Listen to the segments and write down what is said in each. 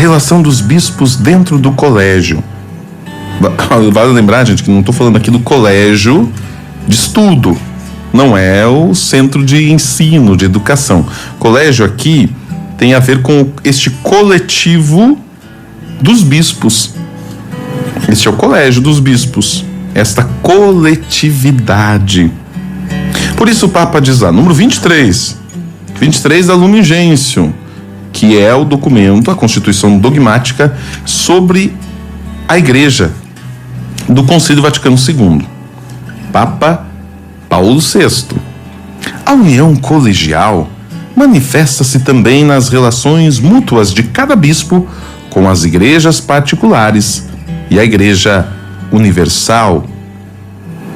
relação dos bispos dentro do colégio. Vale lembrar, gente, que não estou falando aqui do colégio de estudo. Não é o centro de ensino, de educação. Colégio aqui tem a ver com este coletivo dos bispos. Este é o colégio dos bispos. Esta coletividade. Por isso o Papa diz lá, número 23 da Lumen Gentium, que é o documento, a Constituição Dogmática sobre a Igreja do Concílio Vaticano II. Papa Paulo VI. A união colegial manifesta-se também nas relações mútuas de cada bispo com as igrejas particulares e a Igreja Universal.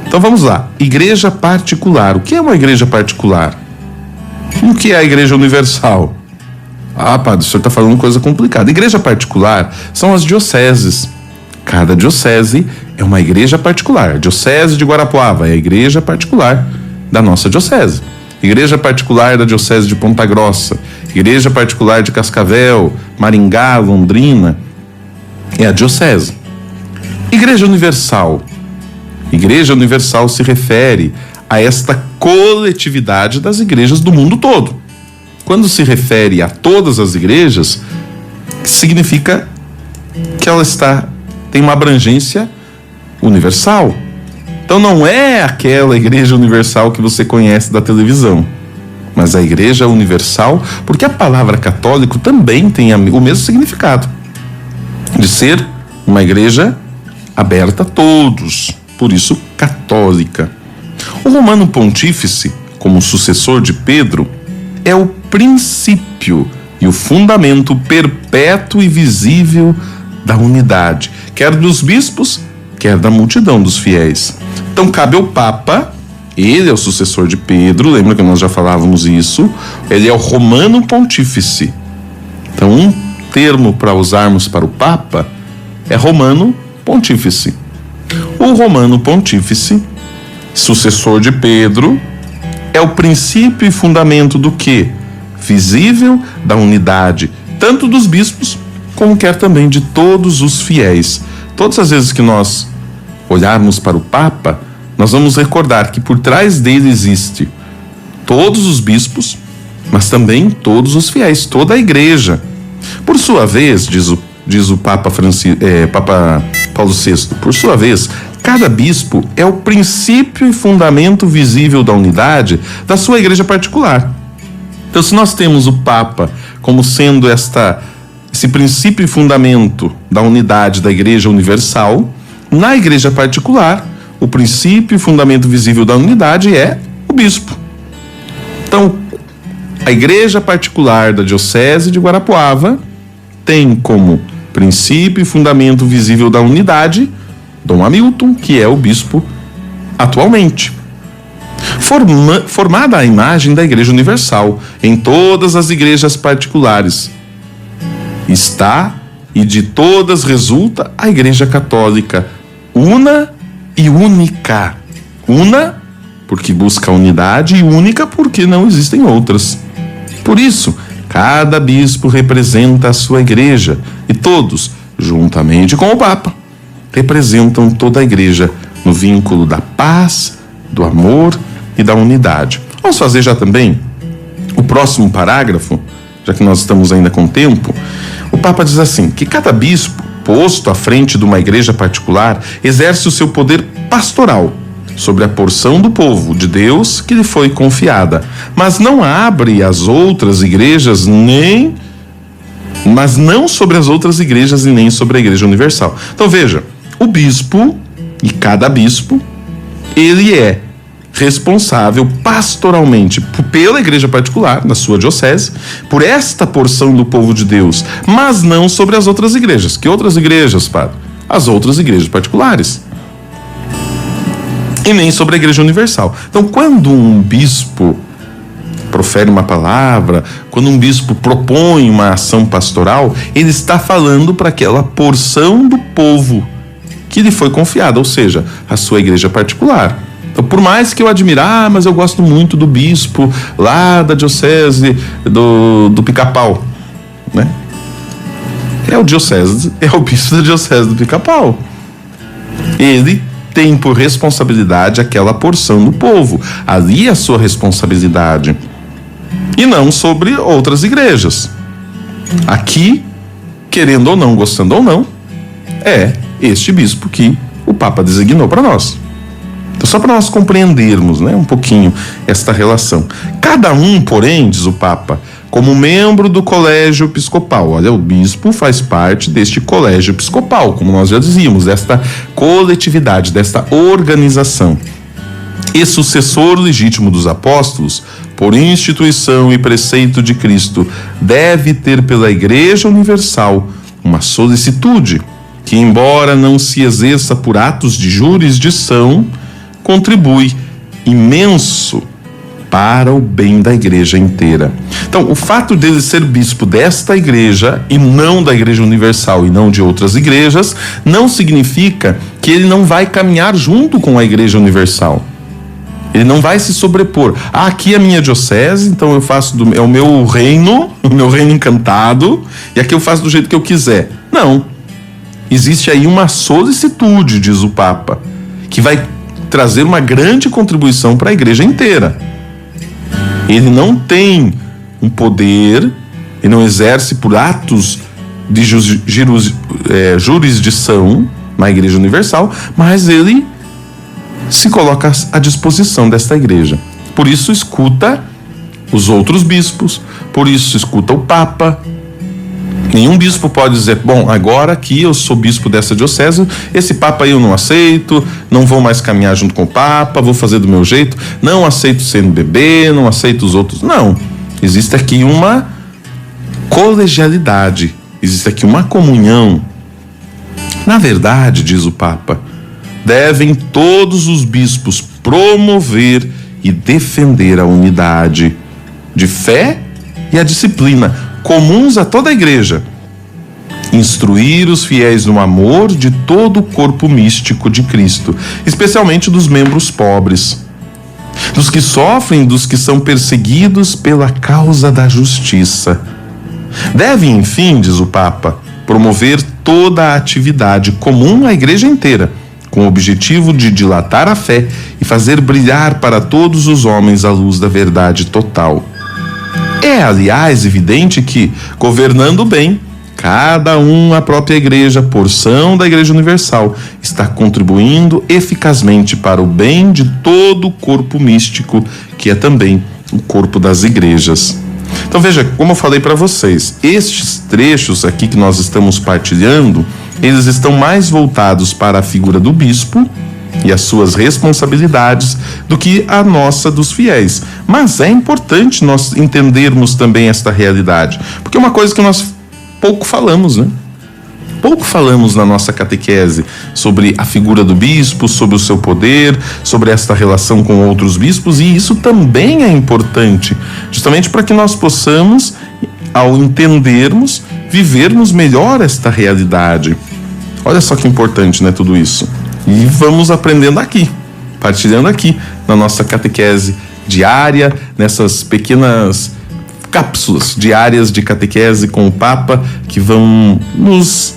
Então vamos lá. Igreja particular. O que é uma igreja particular? E o que é a Igreja Universal? Ah, padre, o senhor está falando coisa complicada. Igreja particular são as dioceses. Cada diocese é uma igreja particular. Diocese de Guarapuava é a igreja particular da nossa diocese. Igreja particular da diocese de Ponta Grossa. Igreja particular de Cascavel, Maringá, Londrina é a diocese. Igreja Universal. Igreja Universal se refere a esta coletividade das igrejas do mundo todo. Quando se refere a todas as igrejas, significa que ela tem uma abrangência universal. Então não é aquela igreja universal que você conhece da televisão, mas a igreja universal, porque a palavra católico também tem o mesmo significado, de ser uma igreja aberta a todos, por isso católica. O Romano Pontífice, como sucessor de Pedro, é o princípio e o fundamento perpétuo e visível da unidade, quer dos bispos, quer da multidão dos fiéis. Então cabe ao Papa, ele é o sucessor de Pedro, lembra que nós já falávamos isso, ele é o Romano Pontífice. Então um termo para usarmos para o Papa é Romano Pontífice. O Romano Pontífice, sucessor de Pedro, é o princípio e fundamento do quê? Visível da unidade, tanto dos bispos, como quer também de todos os fiéis. Todas as vezes que nós olharmos para o Papa, nós vamos recordar que por trás dele existe todos os bispos, mas também todos os fiéis, toda a igreja. Por sua vez, diz o Papa Paulo VI, por sua vez, cada bispo é o princípio e fundamento visível da unidade da sua igreja particular. Então, se nós temos o Papa como sendo esse princípio e fundamento da unidade da igreja universal, na igreja particular, o princípio e fundamento visível da unidade é o bispo. Então, a igreja particular da diocese de Guarapuava tem como princípio e fundamento visível da unidade Dom Hamilton, que é o bispo atualmente. Formada a imagem da Igreja Universal em todas as igrejas particulares, está e de todas resulta a Igreja Católica, una e única. Una, porque busca a unidade, e única, porque não existem outras. Por isso, cada bispo representa a sua igreja, e todos, juntamente com o Papa, representam toda a igreja no vínculo da paz, do amor e da unidade. Vamos fazer já também o próximo parágrafo, já que nós estamos ainda com tempo. O Papa diz assim, que cada bispo, posto à frente de uma igreja particular, exerce o seu poder pastoral sobre a porção do povo de Deus que lhe foi confiada, mas não abre as outras igrejas mas não sobre as outras igrejas e nem sobre a Igreja Universal. Então veja, o bispo, e cada bispo, ele é responsável pastoralmente pela igreja particular, na sua diocese, por esta porção do povo de Deus, mas não sobre as outras igrejas. Que outras igrejas, padre? As outras igrejas particulares. E nem sobre a Igreja Universal. Então, quando um bispo profere uma palavra, quando um bispo propõe uma ação pastoral, ele está falando para aquela porção do povo que lhe foi confiada, ou seja, a sua igreja particular. Então, por mais que eu admirar, mas eu gosto muito do bispo lá da diocese do Pica-Pau, né? é o bispo da diocese do Pica-Pau. Ele tem por responsabilidade aquela porção do povo. Ali é a sua responsabilidade. E não sobre outras igrejas. Aqui, querendo ou não, gostando ou não, é este bispo que o Papa designou para nós. Então, só para nós compreendermos, né, um pouquinho esta relação. Cada um, porém, diz o Papa, como membro do colégio episcopal. Olha, o bispo faz parte deste colégio episcopal, como nós já dizíamos, desta coletividade, desta organização. E sucessor legítimo dos apóstolos, por instituição e preceito de Cristo, deve ter pela Igreja Universal uma solicitude que, embora não se exerça por atos de jurisdição, contribui imenso para o bem da igreja inteira. Então, o fato dele ser bispo desta igreja e não da Igreja Universal e não de outras igrejas, não significa que ele não vai caminhar junto com a Igreja Universal. Ele não vai se sobrepor. Aqui é a minha diocese, então eu faço é o meu reino encantado, e aqui eu faço do jeito que eu quiser. Não. Existe aí uma solicitude, diz o Papa, que vai trazer uma grande contribuição para a igreja inteira. Ele não tem um poder, ele não exerce por atos de jurisdição na Igreja Universal, mas ele se coloca à disposição desta igreja. Por isso escuta os outros bispos, por isso escuta o Papa. Nenhum bispo pode dizer, bom, agora aqui eu sou bispo dessa diocese, esse Papa aí eu não aceito, não vou mais caminhar junto com o Papa, vou fazer do meu jeito, não aceito o CNBB, não aceito os outros. Não, existe aqui uma colegialidade, existe aqui uma comunhão. Na verdade, diz o Papa, devem todos os bispos promover e defender a unidade de fé e a disciplina comuns a toda a igreja, instruir os fiéis no amor de todo o corpo místico de Cristo, especialmente dos membros pobres, dos que sofrem, dos que são perseguidos pela causa da justiça. Devem, enfim, diz o Papa, promover toda a atividade comum à igreja inteira, com o objetivo de dilatar a fé e fazer brilhar para todos os homens a luz da verdade total. É, aliás, evidente que, governando bem, cada um, a própria igreja, porção da Igreja Universal, está contribuindo eficazmente para o bem de todo o corpo místico, que é também o corpo das igrejas. Então veja, como eu falei para vocês, estes trechos aqui que nós estamos partilhando, eles estão mais voltados para a figura do bispo e as suas responsabilidades do que a nossa dos fiéis. Mas é importante nós entendermos também esta realidade, porque é uma coisa que nós pouco falamos, né? Pouco falamos na nossa catequese sobre a figura do bispo, sobre o seu poder, sobre esta relação com outros bispos, e isso também é importante, justamente para que nós possamos, ao entendermos, vivermos melhor esta realidade. Olha só que importante, né, tudo isso. E vamos aprendendo aqui, partilhando aqui na nossa catequese diária, nessas pequenas cápsulas diárias de catequese com o Papa, que vão nos